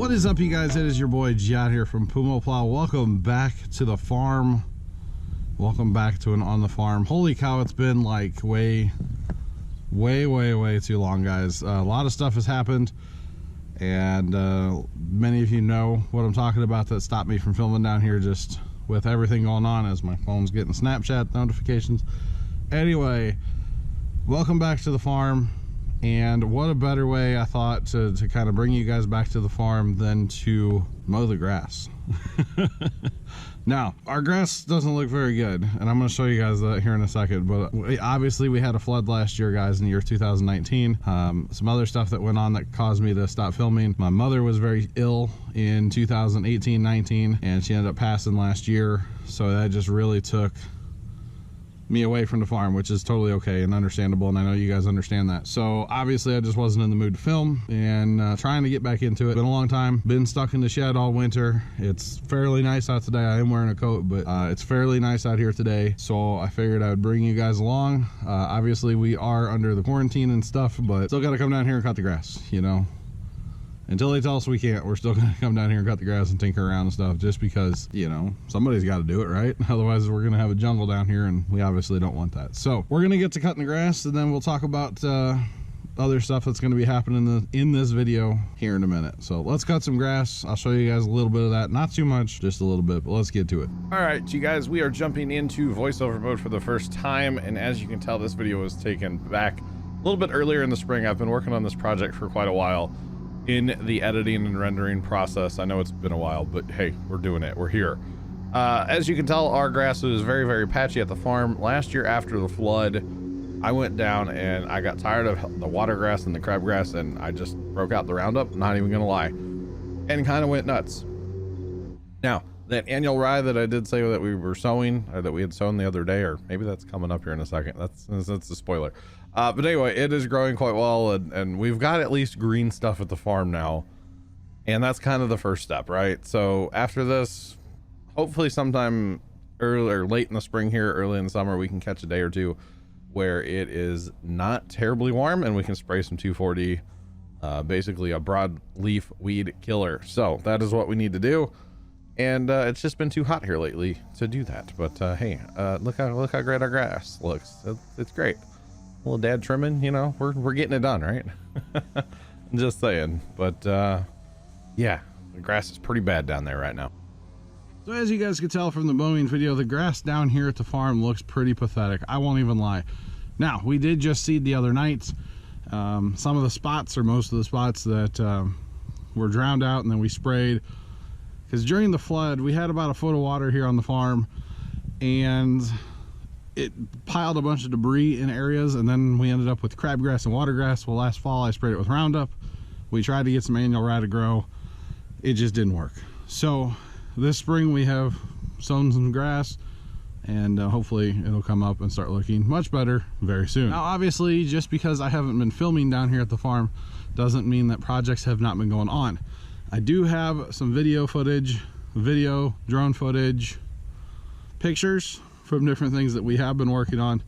What is up, you guys? It is your boy Jad here from Puma Plow. Welcome back to the farm. Welcome back to an on the farm. Holy cow, it's been like way too long, guys. A lot of stuff has happened, and many of you know what I'm talking about that stopped me from filming down here just with everything going on as my phone's getting Snapchat notifications. Anyway, welcome back to the farm. And what a better way, I thought, to kind of bring you guys back to the farm than to mow the grass. Now, our grass doesn't look very good, and I'm going to show you guys that here in a second, but obviously we had a flood last year, guys, in the year 2019. Some other stuff that went on that caused me to stop filming. My mother was very ill in 2018-19, and she ended up passing last year, so that just really took me away from the farm, which is totally okay and understandable, and I know you guys understand that. So obviously I just wasn't in the mood to film, and trying to get back into it. Been a long time, been stuck in the shed all winter. It's fairly nice out today. I am wearing a coat, but it's fairly nice out here today, so I figured I would bring you guys along. Obviously we are under the quarantine and stuff, but still gotta come down here and cut the grass, you know. Until they tell us we can't, we're still gonna come down here and cut the grass and tinker around and stuff, just because, you know, somebody's got to do it, right? Otherwise we're gonna have a jungle down here, and we obviously don't want that. So we're gonna get to cutting the grass, and then we'll talk about other stuff that's gonna be happening in this video here in a minute. So let's cut some grass. I'll show you guys a little bit of that. Not too much, just a little bit, but let's get to it. All right, you guys, we are jumping into voiceover mode for the first time, and as you can tell, this video was taken back a little bit earlier in the spring. I've been working on this project for quite a while in the editing and rendering process. I know it's been a while, but hey, we're doing it. We're here. As you can tell, our grass was very patchy at the farm. Last year after the flood, I went down and I got tired of the water grass and the crabgrass, and I just broke out the Roundup, not even gonna lie, and kind of went nuts. Now, that annual rye that I did say that we were sowing, or that we had sown the other day, or maybe that's coming up here in a second. That's a spoiler. But anyway, it is growing quite well, and we've got at least green stuff at the farm now, and that's kind of the first step, right? So after this, hopefully sometime early or late in the spring here, early in the summer, we can catch a day or two where it is not terribly warm, and we can spray some 2,4-D, basically a broadleaf weed killer. So that is what we need to do, and it's just been too hot here lately to do that. But hey, look how great our grass looks. It's great. Little dad trimming, you know, we're getting it done, right? I'm just saying. But yeah, the grass is pretty bad down there right now. So as you guys can tell from the mowing video, the grass down here at the farm looks pretty pathetic. I won't even lie. Now, we did just seed the other night. Some of the spots, or most of the spots, that were drowned out, and then we sprayed, because during the flood we had about a foot of water here on the farm, and it piled a bunch of debris in areas, and then we ended up with crabgrass and watergrass. Well, last fall I sprayed it with Roundup. We tried to get some annual rye to grow. It just didn't work. So this spring we have sown some grass, and hopefully it'll come up and start looking much better very soon. Now, obviously, just because I haven't been filming down here at the farm doesn't mean that projects have not been going on. I do have some video footage, drone footage, pictures from different things that we have been working on.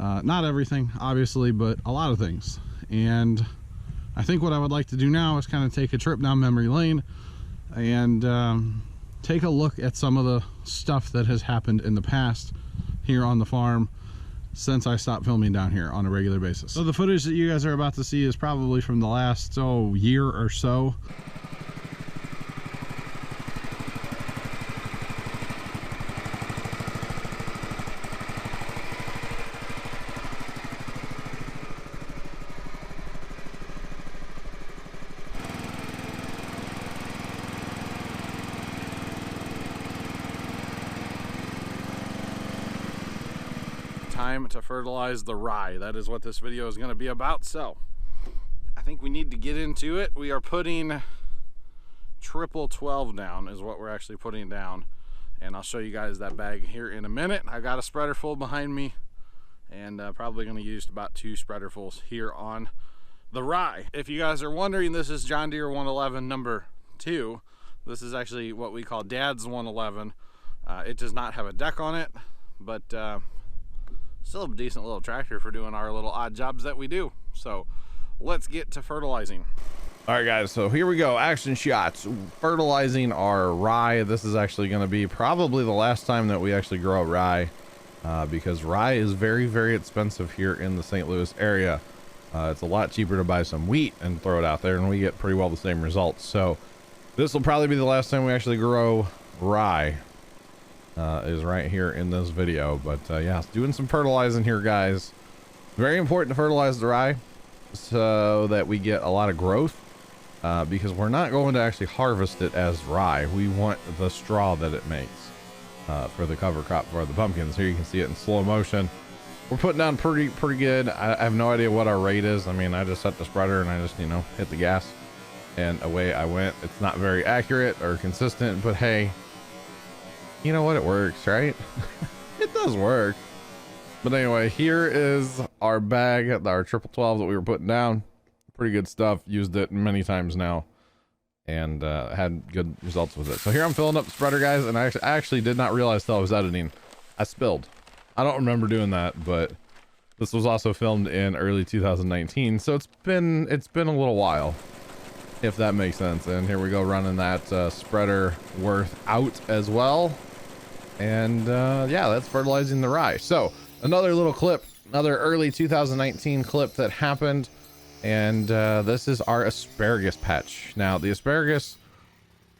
Not everything, obviously, but a lot of things. And I think what I would like to do now is kind of take a trip down memory lane and take a look at some of the stuff that has happened in the past here on the farm since I stopped filming down here on a regular basis. So the footage that you guys are about to see is probably from the last year or so. Time to fertilize the rye. That is what this video is going to be about. So I think we need to get into it. We are putting triple 12 down is what we're actually putting down, and I'll show you guys that bag here in a minute. I got a spreader full behind me, and probably going to use about 2 spreaderfuls here on the rye. If you guys are wondering, this is John Deere 111 number 2. This is actually what we call Dad's 111. It does not have a deck on it, but still a decent little tractor for doing our little odd jobs that we do. So let's get to fertilizing. All right, guys, so here we go. Action shots. Fertilizing our rye. This is actually going to be probably the last time that we actually grow rye, because rye is very, very expensive here in the St. Louis area. It's a lot cheaper to buy some wheat and throw it out there, and we get pretty well the same results. So this will probably be the last time we actually grow rye, is right here in this video. But yeah, doing some fertilizing here, guys. Very important to fertilize the rye so that we get a lot of growth. Because we're not going to actually harvest it as rye. We want the straw that it makes for the cover crop for the pumpkins. Here you can see it in slow motion. We're putting down pretty good. I have no idea what our rate is. I mean, I just set the spreader and I just, you know, hit the gas and away I went. It's not very accurate or consistent, but hey, you know what? It works, right? It does work. But anyway, here is our bag, our 12 that we were putting down. Pretty good stuff. Used it many times now and had good results with it. So here I'm filling up the spreader, guys, and I actually did not realize till I was editing I spilled. I don't remember doing that, but this was also filmed in early 2019, so it's been a little while, if that makes sense. And here we go, running that spreader worth out as well. And yeah, that's fertilizing the rye. So another little clip, another early 2019 clip that happened. And this is our asparagus patch. Now the asparagus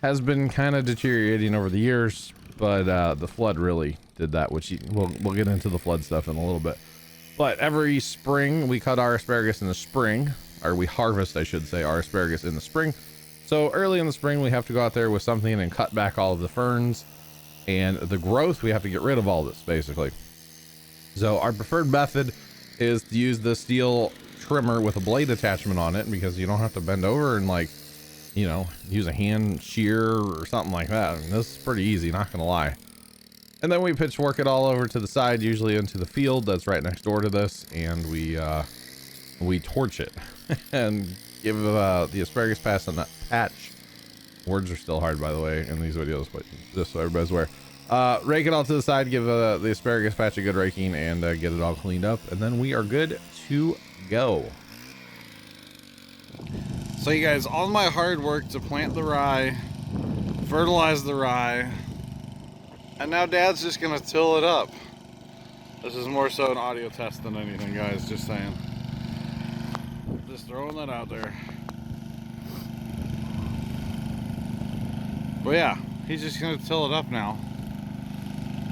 has been kind of deteriorating over the years, but the flood really did that, which we'll get into the flood stuff in a little bit. But every spring we cut our asparagus in the spring, or we harvest, I should say, our asparagus in the spring. So early in the spring we have to go out there with something and cut back all of the ferns and the growth. We have to get rid of all this basically. So our preferred method is to use the steel trimmer with a blade attachment on it, because you don't have to bend over and, like, you know, use a hand shear or something like that. I mean, this is pretty easy, not gonna lie. And then we pitchfork it all over to the side, usually into the field that's right next door to this, and we torch it and give the asparagus patch. Words are still hard, by the way, in these videos, but just so everybody's aware. Rake it all to the side, give the asparagus patch a good raking, and get it all cleaned up, and then we are good to go. So you guys, all my hard work to plant the rye, fertilize the rye, and now Dad's just gonna till it up. This is more so an audio test than anything, guys, just saying. Just throwing that out there. But yeah, he's just gonna till it up now.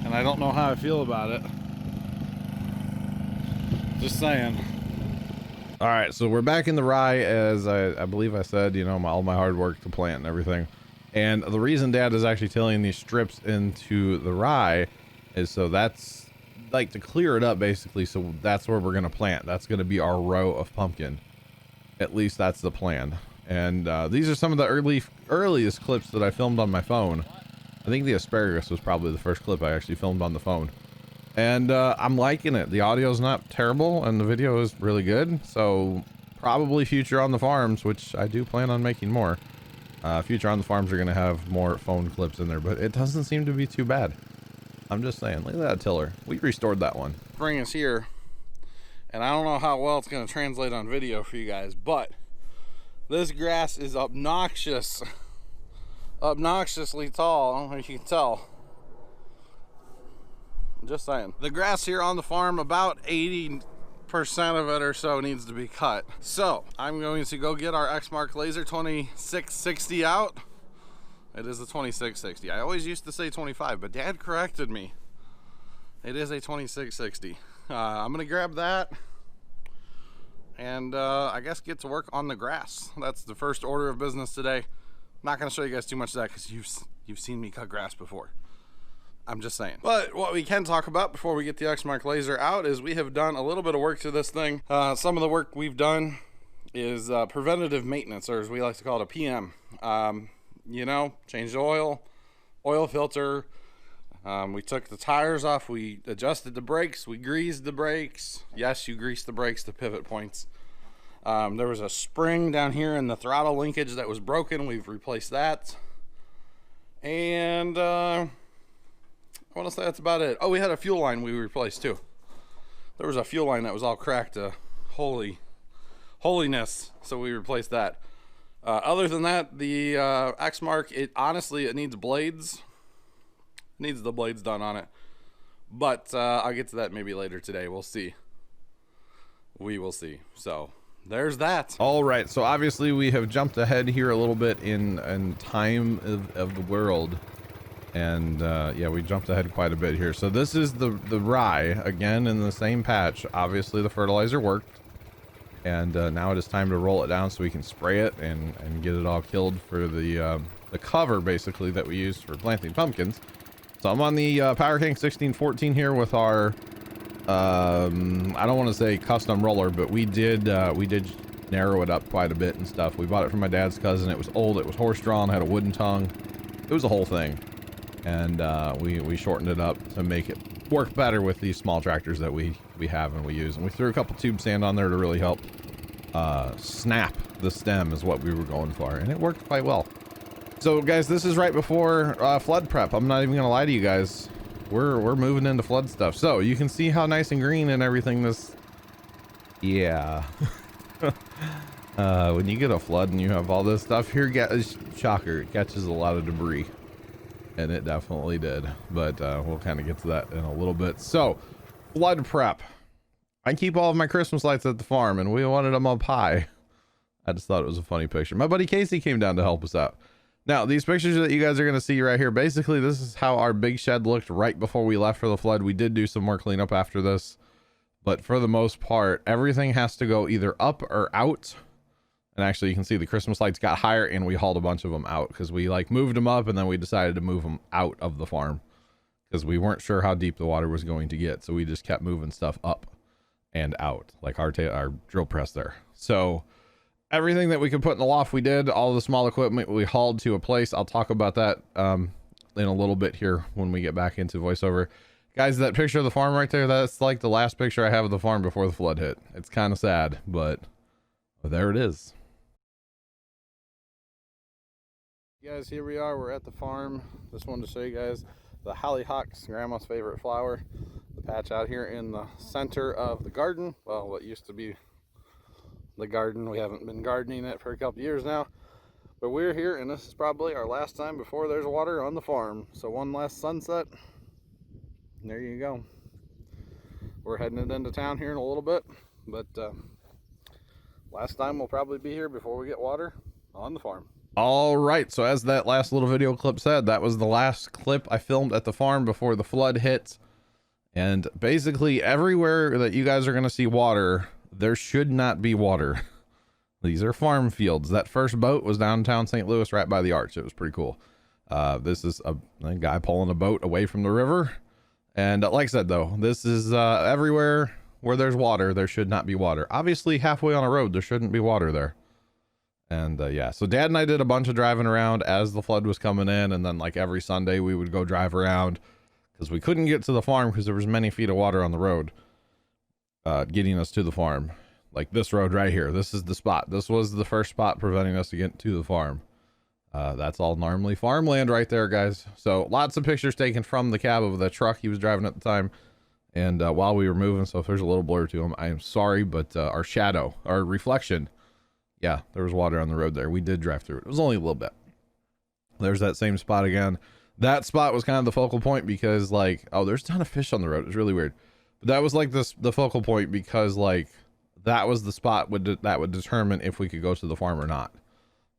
And I don't know how I feel about it. Just saying. All right, so we're back in the rye, as I believe I said, you know, all my hard work to plant and everything. And the reason Dad is actually tilling these strips into the rye is so that's like to clear it up basically. So that's where we're gonna plant. That's gonna be our row of pumpkin. At least that's the plan. And these are some of the earliest clips that I filmed on my phone. I think the asparagus was probably the first clip I actually filmed on the phone. And I'm liking it. The audio is not terrible and the video is really good. So probably future on the farms, which I do plan on making more. Future on the farms are going to have more phone clips in there, but it doesn't seem to be too bad. I'm just saying, look at that tiller. We restored that one. Spring is here, and I don't know how well it's going to translate on video for you guys, but this grass is obnoxiously tall. I don't know if you can tell. Just saying. The grass here on the farm, about 80% of it or so needs to be cut. So I'm going to go get our Exmark Laser 2660 out. It is a 2660. I always used to say 25, but Dad corrected me. It is a 2660. I'm gonna grab that and I guess get to work on the grass. That's the first order of business today. I'm not gonna show you guys too much of that because you've seen me cut grass before. I'm just saying. But what we can talk about before we get the Exmark Laser out is we have done a little bit of work to this thing. Some of the work we've done is preventative maintenance, or as we like to call it, a PM. You know, changed the oil filter. We took the tires off. We adjusted the brakes. We greased the brakes. Yes, you grease the brakes to pivot points. There was a spring down here in the throttle linkage that was broken. We've replaced that. And I want to say that's about it. Oh, we had a fuel line we replaced too. There was a fuel line that was all cracked to holiness, so we replaced that. Other than that, the X-Mark, it honestly, it needs blades. It needs the blades done on it. But I'll get to that maybe later today. We'll see. We will see. So there's that. All right. So obviously we have jumped ahead here a little bit in time of the world. And yeah, we jumped ahead quite a bit here. So this is the rye again in the same patch. Obviously the fertilizer worked. And now it is time to roll it down so we can spray it and get it all killed for the cover basically that we used for planting pumpkins. So I'm on the Power King 1614 here with our I don't want to say custom roller, but we did narrow it up quite a bit and stuff. We bought it from my dad's cousin. It was old, it was horse drawn, had a wooden tongue. It was a whole thing. And we shortened it up to make it work better with these small tractors that we have and we use. And we threw a couple tube sand on there to really help snap the stem is what we were going for, and it worked quite well. So guys, this is right before flood prep. I'm not even gonna lie to you guys, we're moving into flood stuff. So you can see how nice and green and everything this, yeah. When you get a flood and you have all this stuff here, shocker, it catches a lot of debris. And it definitely did, but we'll kind of get to that in a little bit. So, flood prep. I keep all of my Christmas lights at the farm, and we wanted them up high. I just thought it was a funny picture. My buddy Casey came down to help us out. Now, these pictures that you guys are going to see right here, basically this is how our big shed looked right before we left for the flood. We did do some more cleanup after this, but for the most part, everything has to go either up or out. And actually you can see the Christmas lights got higher and we hauled a bunch of them out because we like moved them up and then we decided to move them out of the farm because we weren't sure how deep the water was going to get. So we just kept moving stuff up and out, like our drill press there. So everything that we could put in the loft, we did. All the small equipment we hauled to a place. I'll talk about that in a little bit here when we get back into voiceover. Guys, that picture of the farm right there, that's like the last picture I have of the farm before the flood hit. It's kind of sad, but there it is. Guys, here we are, we're at the farm. Just wanted to show you guys the hollyhocks, grandma's favorite flower. The patch out here in the center of the garden, well, what used to be the garden. We haven't been gardening it for a couple years now, but we're here and this is probably our last time before there's water on the farm. So one last sunset, and there you go. We're heading it into town here in a little bit, but last time we'll probably be here before we get water on the farm. All right, so as that last little video clip said, that was the last clip I filmed at the farm before the flood hit. And basically everywhere that you guys are going to see water, there should not be water. These are farm fields. That first boat was downtown St. Louis right by the arch. It was pretty cool. This is a guy pulling a boat away from the river. And like I said, though, this is everywhere where there's water, there should not be water. Obviously, halfway on a road, there shouldn't be water there. And yeah, so Dad and I did a bunch of driving around as the flood was coming in, and then like every Sunday we would go drive around because we couldn't get to the farm because there was many feet of water on the road getting us to the farm. Like this road right here, this is the spot. This was the first spot preventing us to get to the farm. That's all normally farmland right there, guys. So lots of pictures taken from the cab of the truck he was driving at the time, and while we were moving. So if there's a little blur to him, I am sorry, but our shadow, our reflection, yeah, there was water on the road there. We did drive through it. It was only a little bit. There's that same spot again. That spot was kind of the focal point because like, oh, there's a ton of fish on the road. It's really weird. But that was like the focal point because like that was the spot that would determine if we could go to the farm or not.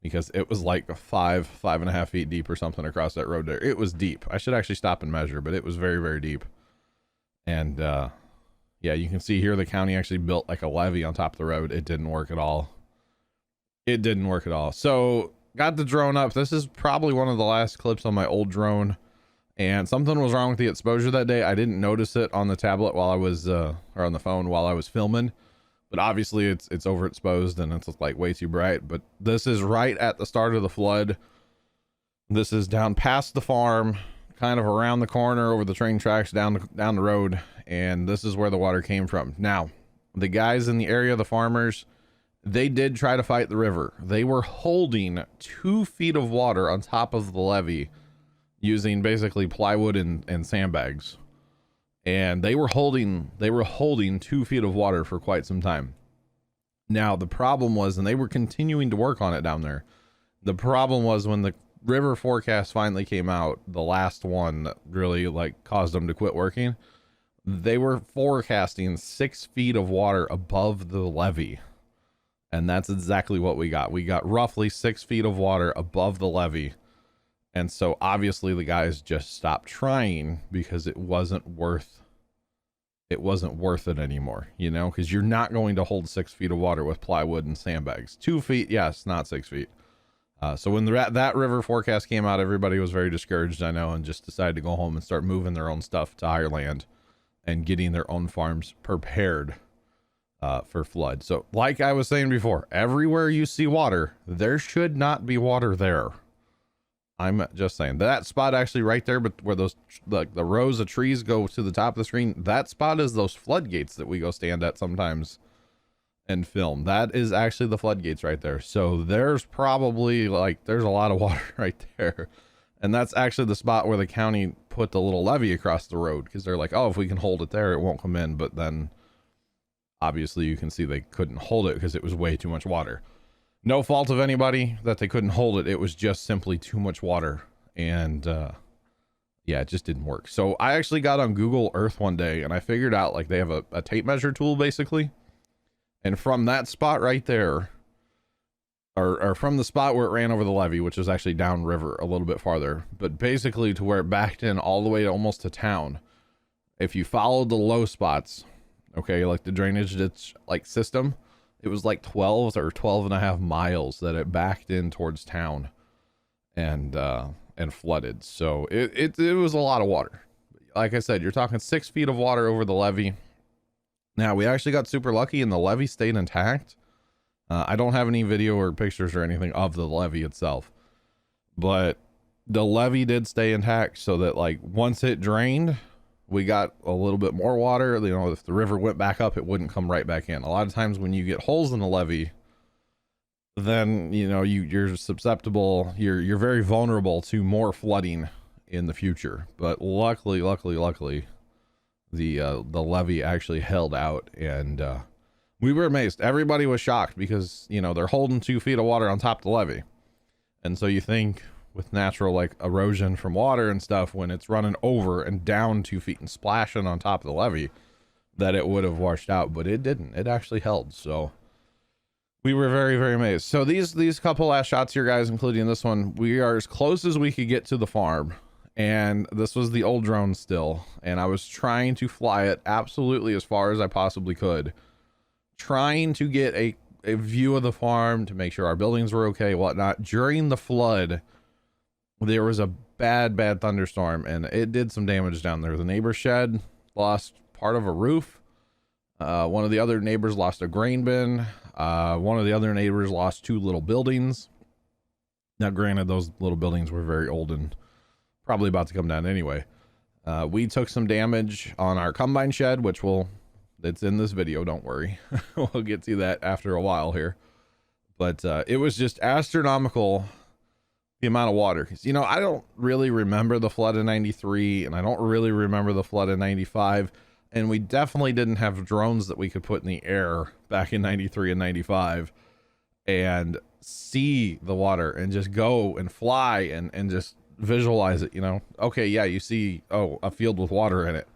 Because it was like 5.5 feet deep or something across that road there. It was deep. I should actually stop and measure, but it was very, very deep. And yeah, you can see here the county actually built like a levee on top of the road. It didn't work at all. It didn't work at all. So got the drone up. This is probably one of the last clips on my old drone, and something was wrong with the exposure that day. I didn't notice it on the tablet while I was or on the phone while I was filming, but obviously it's overexposed and it's like way too bright. But this is right at the start of the flood. This is down past the farm, kind of around the corner over the train tracks down the road, and this is where the water came from. Now the guys in the area, the farmers, they did try to fight the river. They were holding 2 feet of water on top of the levee using basically plywood and sandbags. And they were holding 2 feet of water for quite some time. Now, the problem was, and they were continuing to work on it down there. The problem was when the river forecast finally came out, the last one that really like caused them to quit working, they were forecasting 6 feet of water above the levee. And that's exactly what we got. We got roughly 6 feet of water above the levee. And so obviously the guys just stopped trying because it wasn't worth it anymore, you know, because you're not going to hold 6 feet of water with plywood and sandbags. 2 feet, yes, not 6 feet. So when that river forecast came out, everybody was very discouraged, I know, and just decided to go home and start moving their own stuff to higher land and getting their own farms prepared for flood. So like I was saying before, everywhere you see water, there should not be water there. I'm just saying that spot actually right there, but where those like the rows of trees go to the top of the screen, that spot is those floodgates that we go stand at sometimes and film. That is actually the floodgates right there. So there's probably like there's a lot of water right there. And that's actually the spot where the county put the little levee across the road, because they're like, oh, if we can hold it there, it won't come in. But then obviously you can see they couldn't hold it because it was way too much water. No fault of anybody that they couldn't hold it. It was just simply too much water. And yeah, it just didn't work. So I actually got on Google Earth one day and I figured out like they have a tape measure tool basically. And from that spot right there, or from the spot where it ran over the levee, which was actually downriver a little bit farther, but basically to where it backed in all the way to almost to town. If you followed the low spots, okay, like the drainage ditch like system, it was like 12 or 12 and a half miles that it backed in towards town and flooded. So it was a lot of water. Like I said, you're talking 6 feet of water over the levee. Now we actually got super lucky and the levee stayed intact. I don't have any video or pictures or anything of the levee itself, but the levee did stay intact so that like once it drained, we got a little bit more water. You know, if the river went back up, it wouldn't come right back in. A lot of times when you get holes in the levee, then, you know, you're susceptible, you're very vulnerable to more flooding in the future. But luckily, the levee actually held out, and we were amazed. Everybody was shocked because, you know, they're holding 2 feet of water on top of the levee. And so you think with natural like erosion from water and stuff, when it's running over and down 2 feet and splashing on top of the levee, that it would have washed out, but it didn't. It actually held. So we were very, very amazed. So these couple last shots here, guys, including this one, we are as close as we could get to the farm. And this was the old drone still. And I was trying to fly it absolutely as far as I possibly could, trying to get a view of the farm to make sure our buildings were okay, whatnot. During the flood, there was a bad thunderstorm and it did some damage down there. The neighbor's shed lost part of a roof. One of the other neighbors lost a grain bin. One of the other neighbors lost 2 little buildings. Now, granted, those little buildings were very old and probably about to come down anyway. We took some damage on our combine shed, which it's in this video, don't worry. We'll get to that after a while here. But it was just astronomical, the amount of water. Because, you know, I don't really remember the flood in 93, and I don't really remember the flood in 95. And we definitely didn't have drones that we could put in the air back in 93 and 95 and see the water and just go and fly and just visualize it, you know. Okay, yeah, you see, a field with water in it.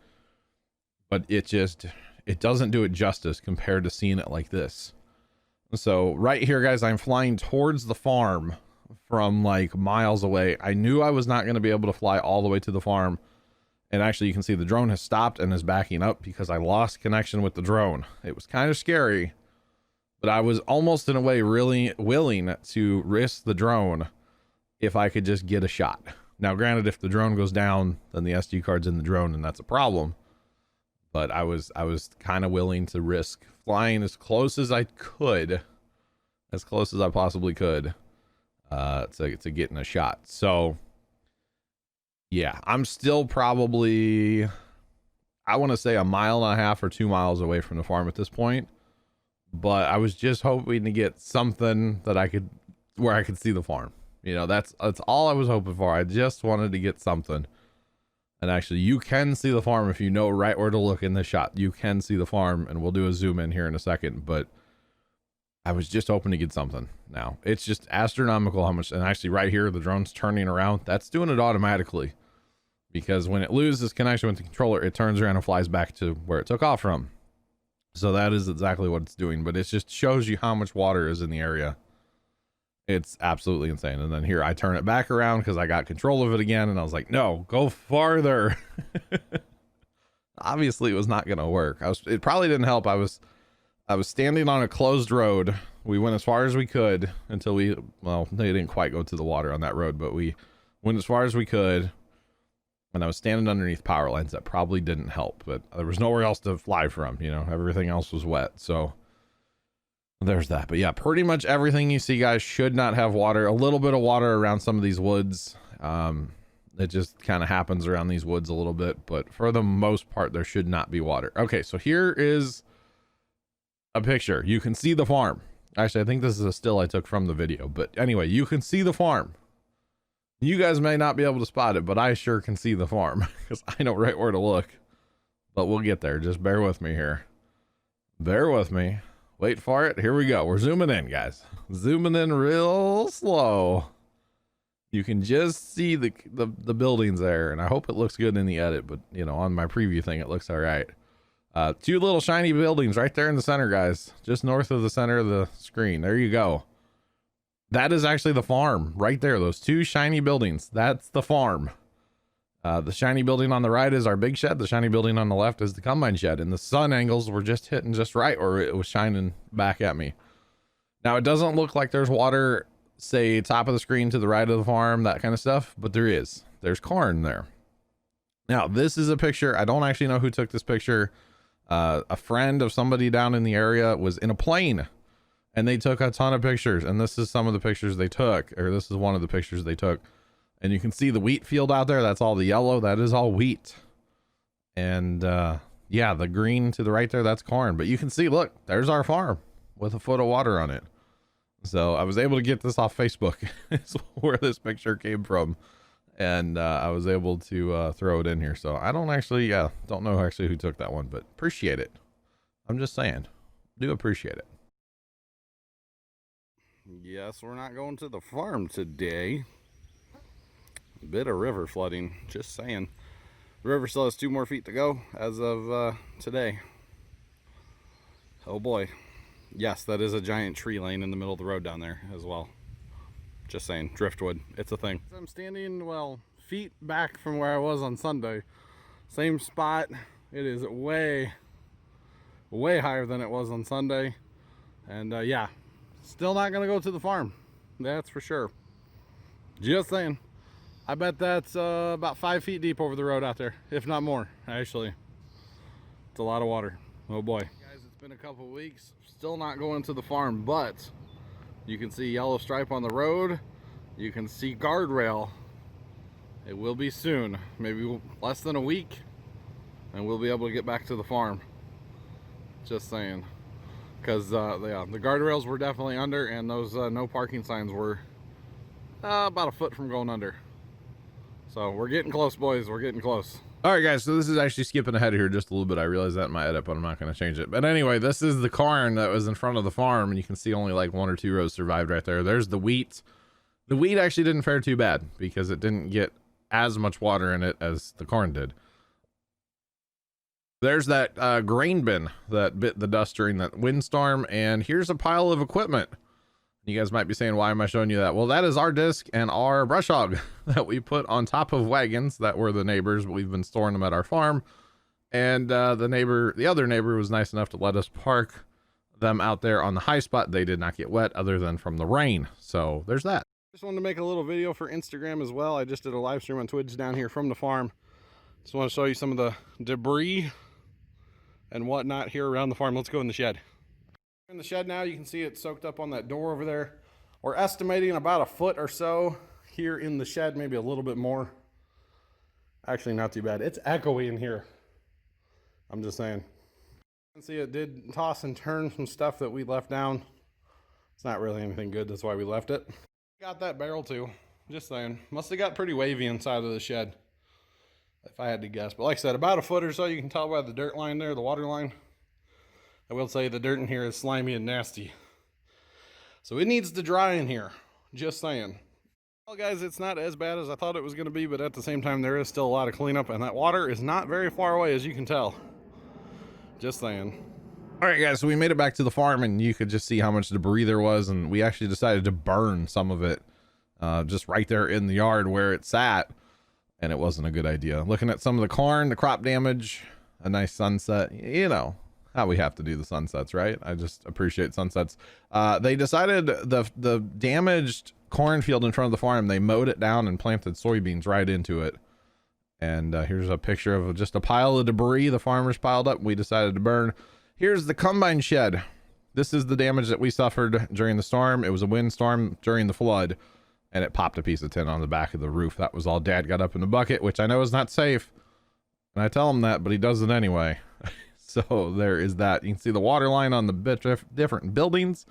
But it doesn't do it justice compared to seeing it like this. So right here, guys, I'm flying towards the farm from like miles away. I knew I was not going to be able to fly all the way to the farm. And actually you can see the drone has stopped and is backing up because I lost connection with the drone. It was kind of scary, but I was almost in a way really willing to risk the drone if I could just get a shot. Now, granted, if the drone goes down, then the SD card's in the drone and that's a problem. But I was kind of willing to risk flying as close as I could, as close as I possibly could, to getting a shot. So yeah, I'm still probably, I want to say 1.5 miles or 2 miles away from the farm at this point. But I was just hoping to get something that where I could see the farm. You know, that's all I was hoping for. I just wanted to get something. And actually, you can see the farm if you know right where to look in the shot. You can see the farm, and we'll do a zoom in here in a second. But I was just hoping to get something. Now it's just astronomical how much, and actually right here, the drone's turning around. That's doing it automatically, because when it loses connection with the controller, it turns around and flies back to where it took off from. So that is exactly what it's doing, but it just shows you how much water is in the area. It's absolutely insane. And then here I turn it back around because I got control of it again, and I was like, no, go farther. Obviously it was not going to work. It probably didn't help. I was standing on a closed road. We went as far as we could until well, they didn't quite go to the water on that road, but we went as far as we could. And I was standing underneath power lines. That probably didn't help, but there was nowhere else to fly from, you know, everything else was wet. So there's that. But yeah, pretty much everything you see, guys, should not have water. A little bit of water around some of these woods. It just kind of happens around these woods a little bit, but for the most part, there should not be water. Okay, so here is a picture. You can see the farm. Actually, I think this is a still I took from the video, but anyway, you can see the farm. You guys may not be able to spot it, but I sure can see the farm because I know right where to look. But we'll get there. Just bear with me here. Bear with me. Wait for it. Here we go. We're zooming in, guys. Zooming in real slow. You can just see the buildings there, and I hope it looks good in the edit, but you know, on my preview thing, it looks all right. Two little shiny buildings right there in the center, guys, just north of the center of the screen. There you go. That is actually the farm right there. Those two shiny buildings. That's the farm. The shiny building on the right is our big shed. The shiny building on the left is the combine shed, and the sun angles were just hitting just right, or it was shining back at me. Now it doesn't look like there's water, say top of the screen to the right of the farm, that kind of stuff, but there is. There's corn there. Now this is a picture. I don't actually know who took this picture. A friend of somebody down in the area was in a plane, and they took a ton of pictures, and this is some of the pictures they took, or this is one of the pictures they took. And you can see the wheat field out there. That's all the yellow. That is all wheat. And yeah, the green to the right there, that's corn. But you can see, look, there's our farm with a foot of water on it. So I was able to get this off Facebook. Is where this picture came from. And I was able to throw it in here. So I don't actually, don't know actually who took that one, but appreciate it. I'm just saying, do appreciate it. Yes, we're not going to the farm today. A bit of river flooding, just saying. The river still has 2 more feet to go as of today. Oh boy. Yes, that is a giant tree laying in the middle of the road down there as well. Just saying, driftwood, it's a thing. I'm standing, well, feet back from where I was on Sunday. Same spot. It is way higher than it was on Sunday. And yeah, still not gonna go to the farm, that's for sure. Just saying. I bet that's about 5 feet deep over the road out there, if not more, actually. It's a lot of water. Oh boy. Guys, it's been a couple weeks, still not going to the farm, but you can see yellow stripe on the road. You can see guardrail. It will be soon, maybe less than a week, and we'll be able to get back to the farm. Just saying. Because yeah, the guardrails were definitely under, and those no parking signs were about a foot from going under. So we're getting close, boys. We're getting close. All right, guys. So this is actually skipping ahead here just a little bit. I realized that in my edit, but I'm not going to change it. But anyway, this is the corn that was in front of the farm, and you can see only like 1 or 2 rows survived right there. There's the wheat. The wheat actually didn't fare too bad because it didn't get as much water in it as the corn did. There's that grain bin that bit the dust during that windstorm, and here's a pile of equipment. You guys might be saying, why am I showing you that? Well, that is our disc and our brush hog that we put on top of wagons that were the neighbors. We've been storing them at our farm. And the other neighbor was nice enough to let us park them out there on the high spot. They did not get wet other than from the rain. So there's that. Just wanted to make a little video for Instagram as well. I just did a live stream on Twitch down here from the farm. Just want to show you some of the debris and whatnot here around the farm. Let's go in the shed. In the shed now, you can see it soaked up on that door over there. We're estimating about a foot or so here in the shed, maybe a little bit more. Actually, not too bad. It's echoey in here. I'm just saying. You can see it did toss and turn some stuff that we left down. It's not really anything good, that's why we left it. Got that barrel too. Just saying. Must have got pretty wavy inside of the shed, if I had to guess. But like I said, about a foot or so. You can tell by the dirt line there, the water line. I will say the dirt in here is slimy and nasty. So it needs to dry in here. Just saying. Well, guys, it's not as bad as I thought it was going to be, but at the same time, there is still a lot of cleanup, and that water is not very far away, as you can tell. Just saying. All right, guys, so we made it back to the farm, and you could just see how much debris there was, and we actually decided to burn some of it just right there in the yard where it sat, and it wasn't a good idea. Looking at some of the corn, the crop damage, a nice sunset, you know how we have to do the sunsets, right? I just appreciate sunsets. They decided the damaged cornfield in front of the farm, they mowed it down and planted soybeans right into it. And here's a picture of just a pile of debris the farmers piled up and we decided to burn. Here's the combine shed. This is the damage that we suffered during the storm. It was a windstorm during the flood, and it popped a piece of tin on the back of the roof. That was all. Dad got up in the bucket, which I know is not safe, and I tell him that, but he does it anyway. So there is that. You can see the water line on the different buildings,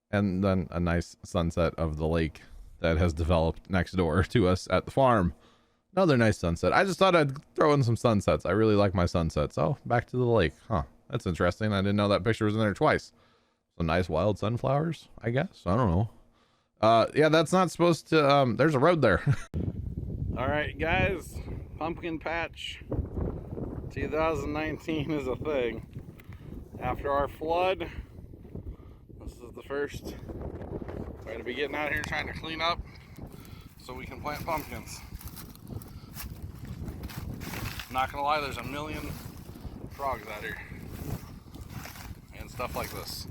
and then a nice sunset of the lake that has developed next door to us at the farm. Another nice sunset. I just thought I'd throw in some sunsets. I really like my sunsets. Oh, back to the lake. Huh. That's interesting. I didn't know that picture was in there twice. Some nice wild sunflowers, I guess. I don't know. Yeah, that's not supposed to, there's a road there. All right, guys, pumpkin patch 2019 is a thing. After our flood, this is the first. Going to be getting out here trying to clean up so we can plant pumpkins. Not gonna lie, there's a million frogs out here and stuff like this.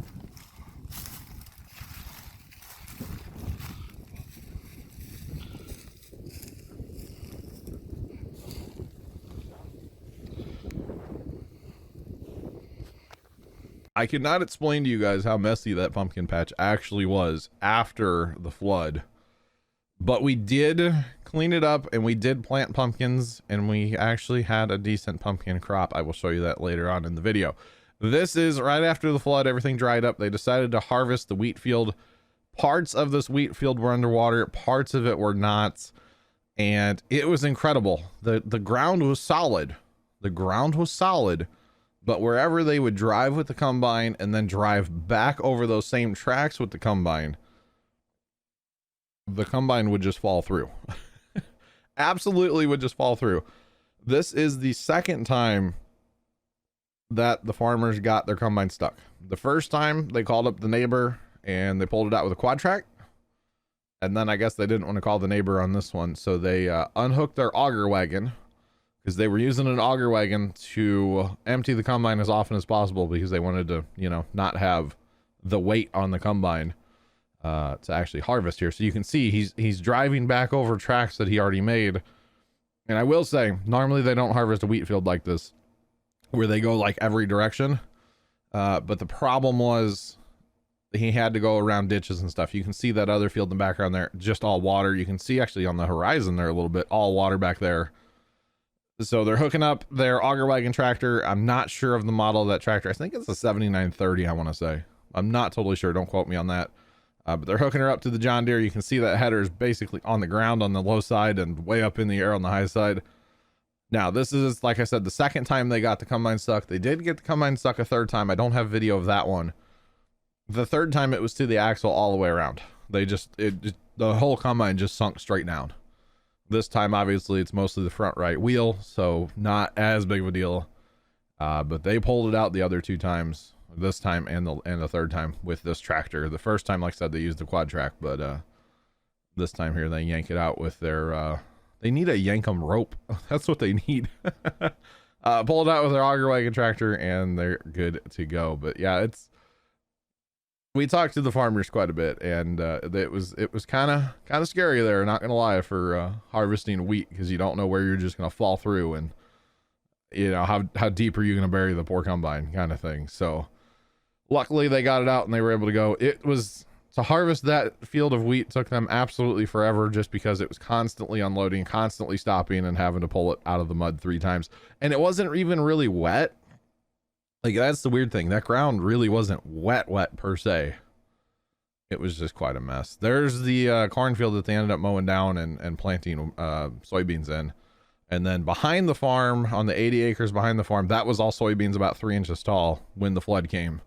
I could not explain to you guys how messy that pumpkin patch actually was after the flood, but we did clean it up and we did plant pumpkins and we actually had a decent pumpkin crop. I will show you that later on in the video. This is right after the flood. Everything dried up. They decided to harvest the wheat field. Parts of this wheat field were underwater, parts of it were not, and it was incredible. The ground was solid. The ground was solid. But wherever they would drive with the combine and then drive back over those same tracks with the combine would just fall through. Absolutely would just fall through. This is the second time that the farmers got their combine stuck. The first time they called up the neighbor and they pulled it out with a quad track. And then I guess they didn't want to call the neighbor on this one. So they unhooked their auger wagon, because they were using an auger wagon to empty the combine as often as possible because they wanted to, you know, not have the weight on the combine to actually harvest here. So you can see he's driving back over tracks that he already made. And I will say, normally they don't harvest a wheat field like this where they go like every direction. But the problem was he had to go around ditches and stuff. You can see that other field in the background there, just all water. You can see actually on the horizon there a little bit, all water back there. So they're hooking up their auger wagon tractor. I'm not sure of the model of that tractor. I think it's a 7930, I want to say. I'm not totally sure. Don't quote me on that. But they're hooking her up to the John Deere. You can see that header is basically on the ground on the low side and way up in the air on the high side. Now, this is, like I said, the second time they got the combine stuck. They did get the combine stuck a third time. I don't have video of that one. The third time it was to the axle all the way around. The whole combine just sunk straight down. This time, obviously, it's mostly the front right wheel, so not as big of a deal. But they pulled it out the other two times, this time and the third time with this tractor. The first time, like I said, they used the quad track, but this time here they yank it out with their. They need a yankum rope. That's what they need. Pull it out with their auger wagon tractor, and they're good to go. But yeah, we talked to the farmers quite a bit, and it was kind of scary there, not gonna lie, for harvesting wheat, because you don't know where you're just gonna fall through, and you know how deep are you gonna bury the poor combine, kind of thing. So luckily they got it out and they were able to go. It was to harvest that field of wheat took them absolutely forever, just because it was constantly unloading, constantly stopping, and having to pull it out of the mud 3 times, and it wasn't even really wet. Like, that's the weird thing. That ground really wasn't wet per se. It was just quite a mess. There's the cornfield that they ended up mowing down and planting soybeans in. And then behind the farm, on the 80 acres behind the farm, that was all soybeans about 3 inches tall when the flood came.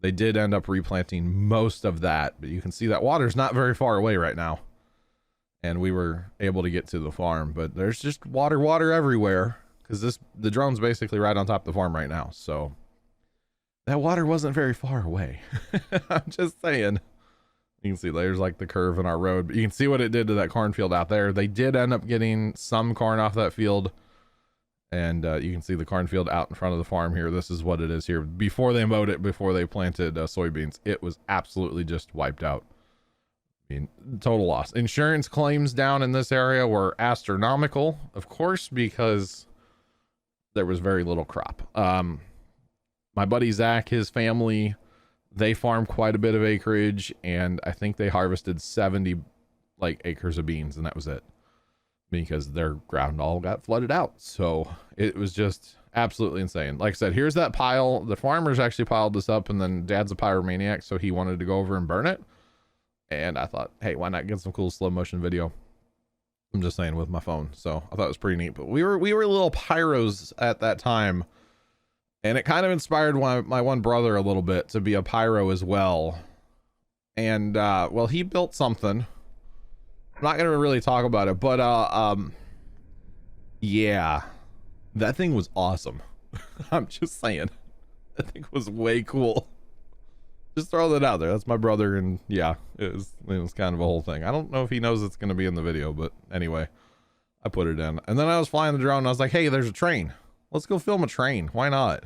They did end up replanting most of that, but you can see that water's not very far away right now. And we were able to get to the farm, but there's just water everywhere because the drone's basically right on top of the farm right now. So that water wasn't very far away. I'm just saying. You can see there's like the curve in our road, but you can see what it did to that cornfield out there. They did end up getting some corn off that field. And you can see the cornfield out in front of the farm here. This is what it is here. Before they mowed it, before they planted soybeans, it was absolutely just wiped out. I mean, total loss. Insurance claims down in this area were astronomical, of course, because there was very little crop. My buddy Zach, his family, they farm quite a bit of acreage, and I think they harvested 70 acres of beans, and that was it, because their ground all got flooded out. So it was just absolutely insane. Like I said, here's that pile. The farmers actually piled this up, and then Dad's a pyromaniac, so he wanted to go over and burn it. And I thought, hey, why not get some cool slow motion video? I'm just saying, with my phone. So I thought it was pretty neat. But we were little pyros at that time, and it kind of inspired my one brother a little bit to be a pyro as well. And well, he built something. I'm not gonna really talk about it, but yeah, that thing was awesome. I'm just saying, that thing was way cool. Just throw that out there. That's my brother, and yeah, it was kind of a whole thing. I don't know if he knows it's gonna be in the video, but anyway, I put it in. And then I was flying the drone, and I was like, hey, there's a train. Let's go film a train. Why not?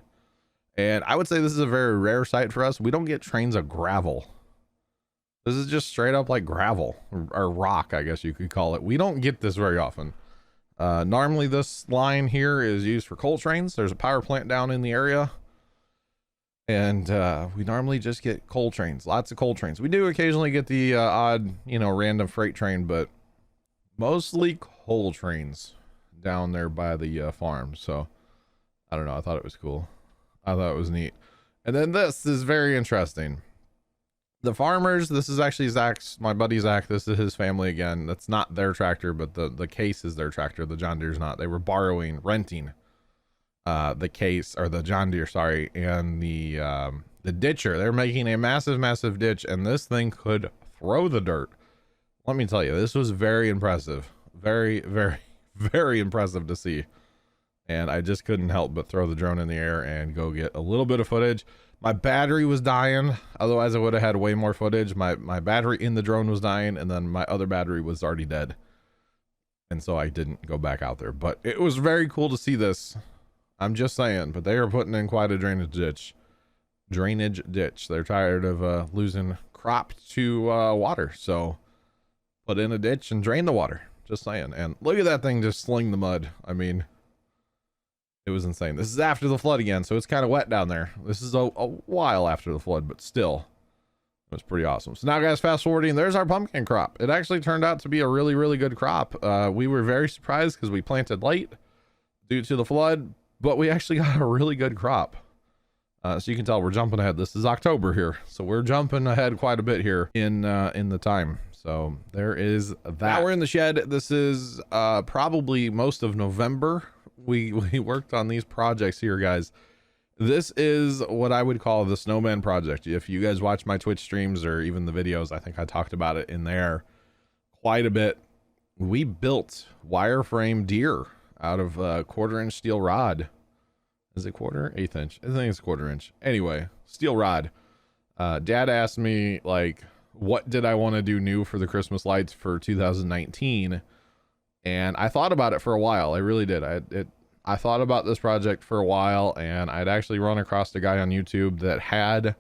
And I would say this is a very rare sight for us. We don't get trains of gravel. This is just straight up like gravel or rock, I guess you could call it. We don't get this very often. Normally this line here is used for coal trains. There's a power plant down in the area, and we normally just get coal trains, lots of coal trains. We do occasionally get the odd, random freight train, but mostly coal trains down there by the farm. So I don't know, I thought it was cool. I thought it was neat. And then this is very interesting. The farmers, this is actually my buddy Zach, this is his family again. That's not their tractor, but the case is their tractor. The John Deere's not. They were renting the case, or the John Deere, sorry, and the ditcher. They're making a massive ditch, and this thing could throw the dirt. Let me tell you, this was very impressive. Very, very, very impressive to see. And I just couldn't help but throw the drone in the air and go get a little bit of footage. My battery was dying. Otherwise, I would have had way more footage. My battery in the drone was dying, and then my other battery was already dead. And so I didn't go back out there. But it was very cool to see this. I'm just saying. But they are putting in quite a drainage ditch. They're tired of losing crop to water. So put in a ditch and drain the water. Just saying. And look at that thing just sling the mud. I mean, it was insane. This is after the flood again, so it's kind of wet down there. This is a while after the flood, but still, it was pretty awesome. So now, guys, fast forwarding, there's our pumpkin crop. It actually turned out to be a really, really good crop. We were very surprised because we planted late due to the flood, but we actually got a really good crop. So you can tell we're jumping ahead. This is October here, so we're jumping ahead quite a bit here in the time. So there is that. Now we're in the shed. This is probably most of November. We worked on these projects here, guys. This is what I would call the snowman project. If you guys watch my Twitch streams or even the videos, I think I talked about it in there quite a bit. We built wireframe deer out of a 1/4-inch steel rod. Is it quarter? 1/8 inch? I think it's 1/4 inch. Anyway, steel rod. Dad asked me, like, what did I want to do new for the Christmas lights for 2019? And I thought about it for a while. I really did. I thought about this project for a while, and I'd actually run across a guy on YouTube that had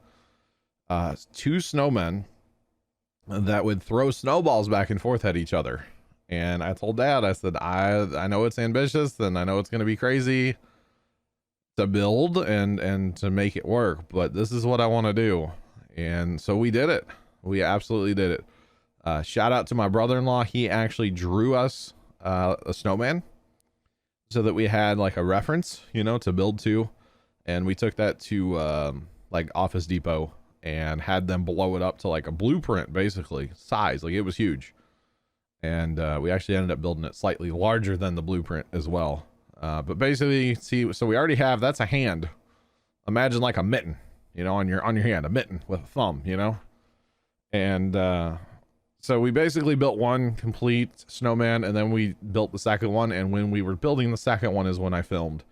2 snowmen that would throw snowballs back and forth at each other. And I told Dad, I said, I know it's ambitious, and I know it's going to be crazy to build and to make it work, but this is what I want to do. And so we did it. We absolutely did it. Shout out to my brother-in-law. He actually drew us a snowman so that we had like a reference, to build to. And we took that to like Office Depot and had them blow it up to like a blueprint, basically size. Like, it was huge. And we actually ended up building it slightly larger than the blueprint as well. But basically, see, so we already have, that's a hand. Imagine like a mitten. you know, on your hand, a mitten with a thumb, you know. And so we basically built one complete snowman, and then we built the second one. And when we were building the second one is when I filmed.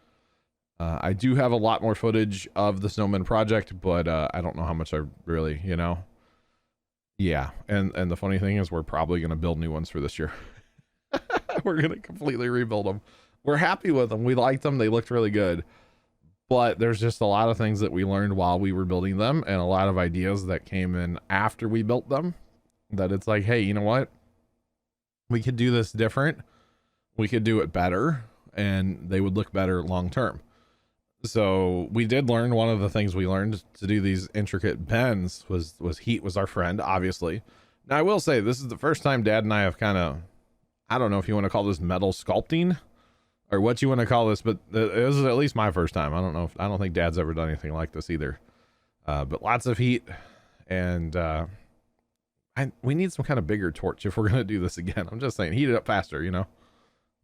I do have a lot more footage of the snowman project, but I don't know how much I really, you know. Yeah, and the funny thing is we're probably going to build new ones for this year. We're going to completely rebuild them. We're happy with them. We liked them. They looked really good. But there's just a lot of things that we learned while we were building them, and a lot of ideas that came in after we built them, that it's like, hey, you know what? We could do this different. We could do it better, and they would look better long term. So we did learn, one of the things we learned to do these intricate bends was heat was our friend, obviously. Now I will say this is the first time Dad and I have kind of, I don't know if you want to call this metal sculpting or what you want to call this, but this is at least my first time. I don't think Dad's ever done anything like this either. But lots of heat, and we need some kind of bigger torch if we're going to do this again. I'm just saying, heat it up faster, you know.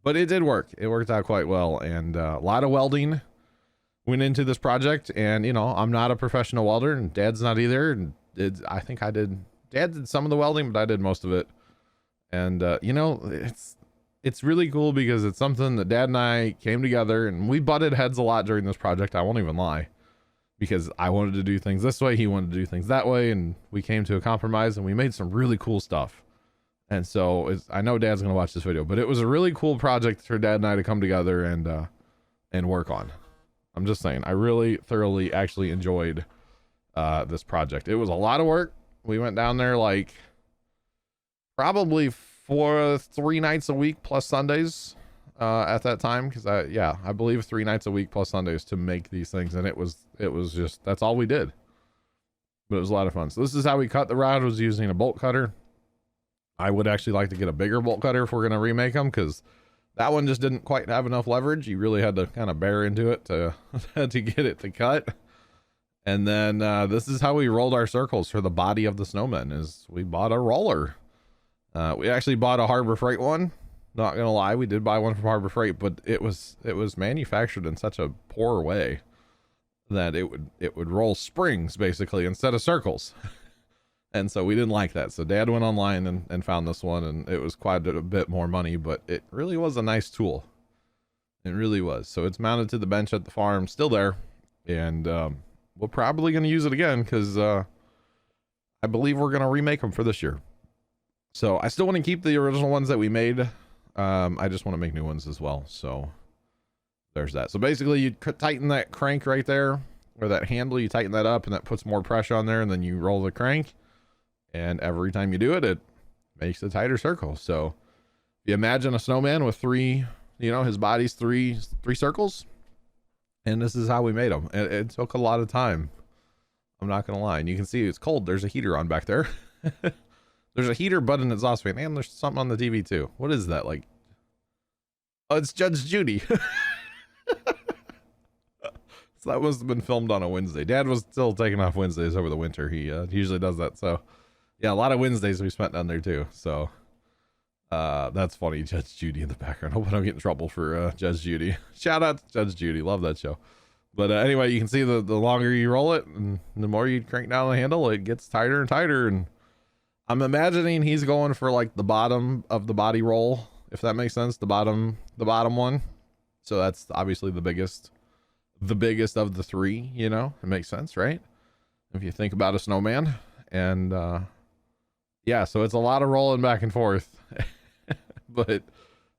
But it did work. It worked out quite well, and a lot of welding went into this project. And you know, I'm not a professional welder, and Dad's not either. And I think Dad did some of the welding, but I did most of it. And you know, it's really cool because it's something that Dad and I came together, and we butted heads a lot during this project. I won't even lie, because I wanted to do things this way, he wanted to do things that way, and we came to a compromise, and we made some really cool stuff. And so I know Dad's gonna watch this video, but it was a really cool project for Dad and I to come together and work on. I'm just saying, I really thoroughly actually enjoyed this project. It was a lot of work. We went down there like probably 3 nights a week plus Sundays at that time, because I believe 3 nights a week plus Sundays to make these things, and it was just, that's all we did. But it was a lot of fun. So this is how we cut the rod, was using a bolt cutter. I would actually like to get a bigger bolt cutter if we're going to remake them, because that one just didn't quite have enough leverage. You really had to kind of bear into it to to get it to cut. And then this is how we rolled our circles for the body of the snowman, is we bought a roller. We actually bought a Harbor Freight one. Not gonna lie, we did buy one from Harbor Freight, but it was manufactured in such a poor way that it would roll springs basically instead of circles. And so we didn't like that. So Dad went online and found this one, and it was quite a bit more money, but it really was a nice tool. It really was. So it's mounted to the bench at the farm, still there. And we're probably going to use it again, because I believe we're going to remake them for this year. So I still want to keep the original ones that we made. I just want to make new ones as well. So there's that. So basically you tighten that crank right there, or that handle, you tighten that up, and that puts more pressure on there, and then you roll the crank. And every time you do it, it makes a tighter circle. So you imagine a snowman with three, you know, his body's three circles. And this is how we made them. It took a lot of time. I'm not going to lie. And you can see it's cold. There's a heater on back there. There's a heater button in exhaust fan, and there's something on the TV too. What is that? Like, oh, it's Judge Judy. So that must have been filmed on a Wednesday. Dad was still taking off Wednesdays over the winter. He usually does that. So yeah, a lot of Wednesdays we spent down there too. So that's funny. Judge Judy in the background. Hope I don't get in trouble for Judge Judy. Shout out to Judge Judy. Love that show. But anyway, you can see the longer you roll it, and the more you crank down the handle, it gets tighter and tighter. And I'm imagining he's going for like the bottom of the body roll, if that makes sense. The bottom one. So that's obviously the biggest of the three, you know. It makes sense, right? If you think about a snowman. And yeah, so it's a lot of rolling back and forth. But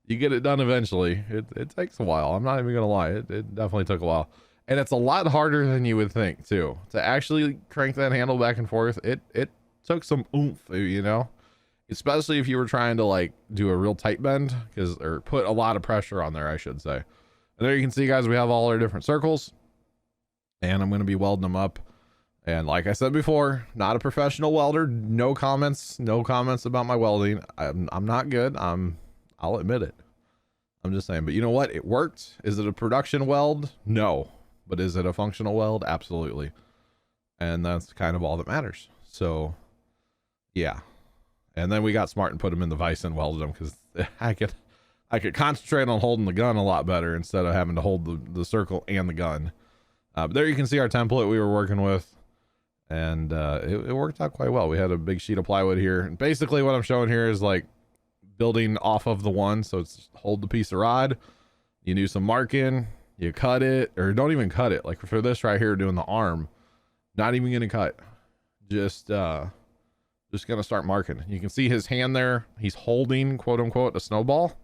you get it done eventually. It takes a while. I'm not even gonna lie, it definitely took a while. And it's a lot harder than you would think too, to actually crank that handle back and forth. It took some oomph, you know, especially if you were trying to like do a real tight bend, or put a lot of pressure on there, I should say. And there you can see, guys, we have all our different circles, and I'm going to be welding them up. And like I said before, not a professional welder. No comments about my welding. I'm not good. I'll admit it. I'm just saying, but you know what? It worked. Is it a production weld? No. But is it a functional weld? Absolutely. And that's kind of all that matters. So yeah. And then we got smart and put them in the vise and welded them, because I could concentrate on holding the gun a lot better instead of having to hold the circle and the gun. But there you can see our template we were working with. and it worked out quite well. We had a big sheet of plywood here, and basically what I'm showing here is like building off of the one. So it's hold the piece of rod, you do some marking, you cut it, or don't even cut it. Like for this right here, doing the arm, not even gonna cut, just gonna start marking. You can see his hand there, he's holding, quote unquote, a snowball.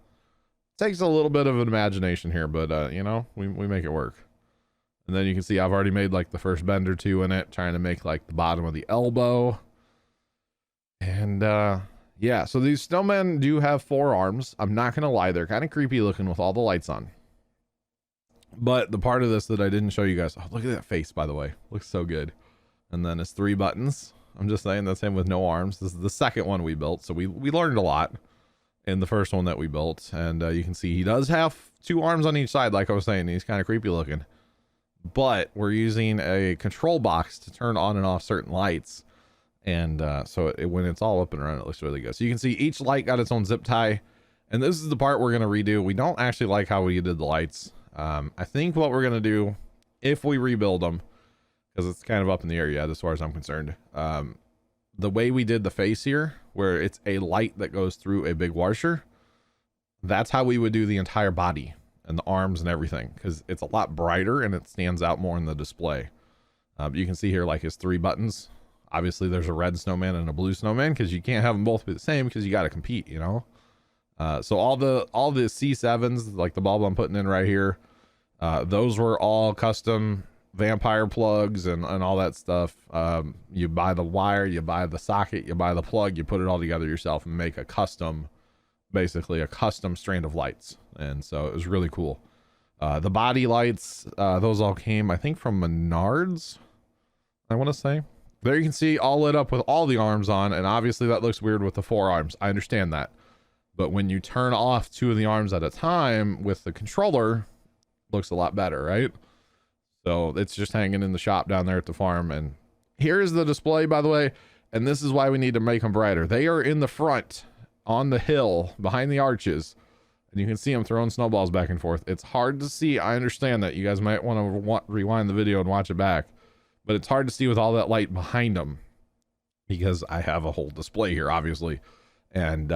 Takes a little bit of an imagination here, but you know, we make it work. And then you can see I've already made like the first bend or two in it, trying to make like the bottom of the elbow. And yeah, so these snowmen do have 4 arms. I'm not gonna lie, they're kind of creepy looking with all the lights on. But the part of this that I didn't show you guys, oh, look at that face, by the way, looks so good. And then it's 3 buttons. I'm just saying, that's him with no arms. This is the second one we built, so we learned a lot in the first one that we built. And you can see he does have 2 arms on each side, like I was saying. He's kind of creepy looking, but we're using a control box to turn on and off certain lights. And so when it's all up and running, it looks really good. So you can see each light got its own zip tie, and this is the part we're going to redo. We don't actually like how we did the lights. I think what we're going to do, if we rebuild them, because it's kind of up in the air yet as far as I'm concerned, the way we did the face here, where it's a light that goes through a big washer, that's how we would do the entire body and the arms and everything, because it's a lot brighter and it stands out more in the display. You can see here like his 3 buttons. Obviously there's a red snowman and a blue snowman, because you can't have them both be the same, because you got to compete, you know. So all the C7s, like the bulb I'm putting in right here, those were all custom vampire plugs and all that stuff. You buy the wire, you buy the socket, you buy the plug, you put it all together yourself and make a custom, basically a custom strand of lights. And so it was really cool. The body lights, those all came, I think, from Menards, I want to say. There you can see all lit up with all the arms on, and obviously that looks weird with the 4 arms. I understand that. But when you turn off 2 of the arms at a time with the controller, looks a lot better, right? So it's just hanging in the shop down there at the farm. And here's the display, by the way, and this is why we need to make them brighter. They are in the front on the hill behind the arches, and you can see them throwing snowballs back and forth. It's hard to see. I understand that you guys might want to rewind the video and watch it back, but it's hard to see with all that light behind them, because I have a whole display here, obviously. And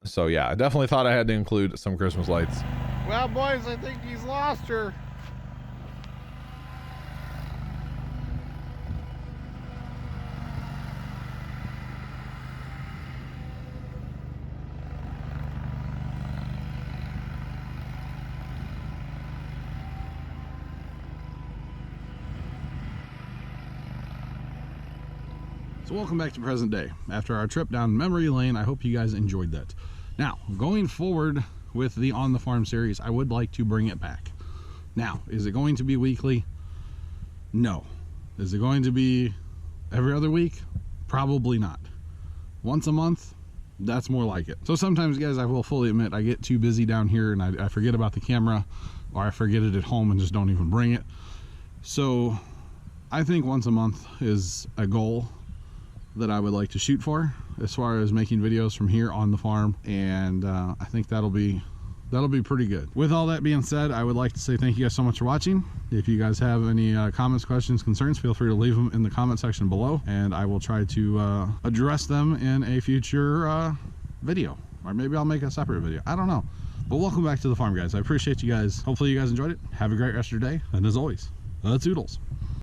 so yeah, I definitely thought I had to include some Christmas lights. Well, boys, I think he's lost her. So welcome back to present day. After our trip down memory lane, I hope you guys enjoyed that. Now, going forward with the On the Farm series, I would like to bring it back. Now, is it going to be weekly? No. Is it going to be every other week? Probably not. Once a month? That's more like it. So sometimes, guys, I will fully admit I get too busy down here and I forget about the camera, or I forget it at home and just don't even bring it. So I think once a month is a goal that I would like to shoot for as far as making videos from here on the farm, and I think that'll be pretty good. With all that being said, I would like to say thank you guys so much for watching. If you guys have any comments, questions, concerns, feel free to leave them in the comment section below, and I will try to address them in a future video, or maybe I'll make a separate video. I don't know. But welcome back to the farm, guys. I appreciate you guys. Hopefully you guys enjoyed it. Have a great rest of your day, and as always, toodles.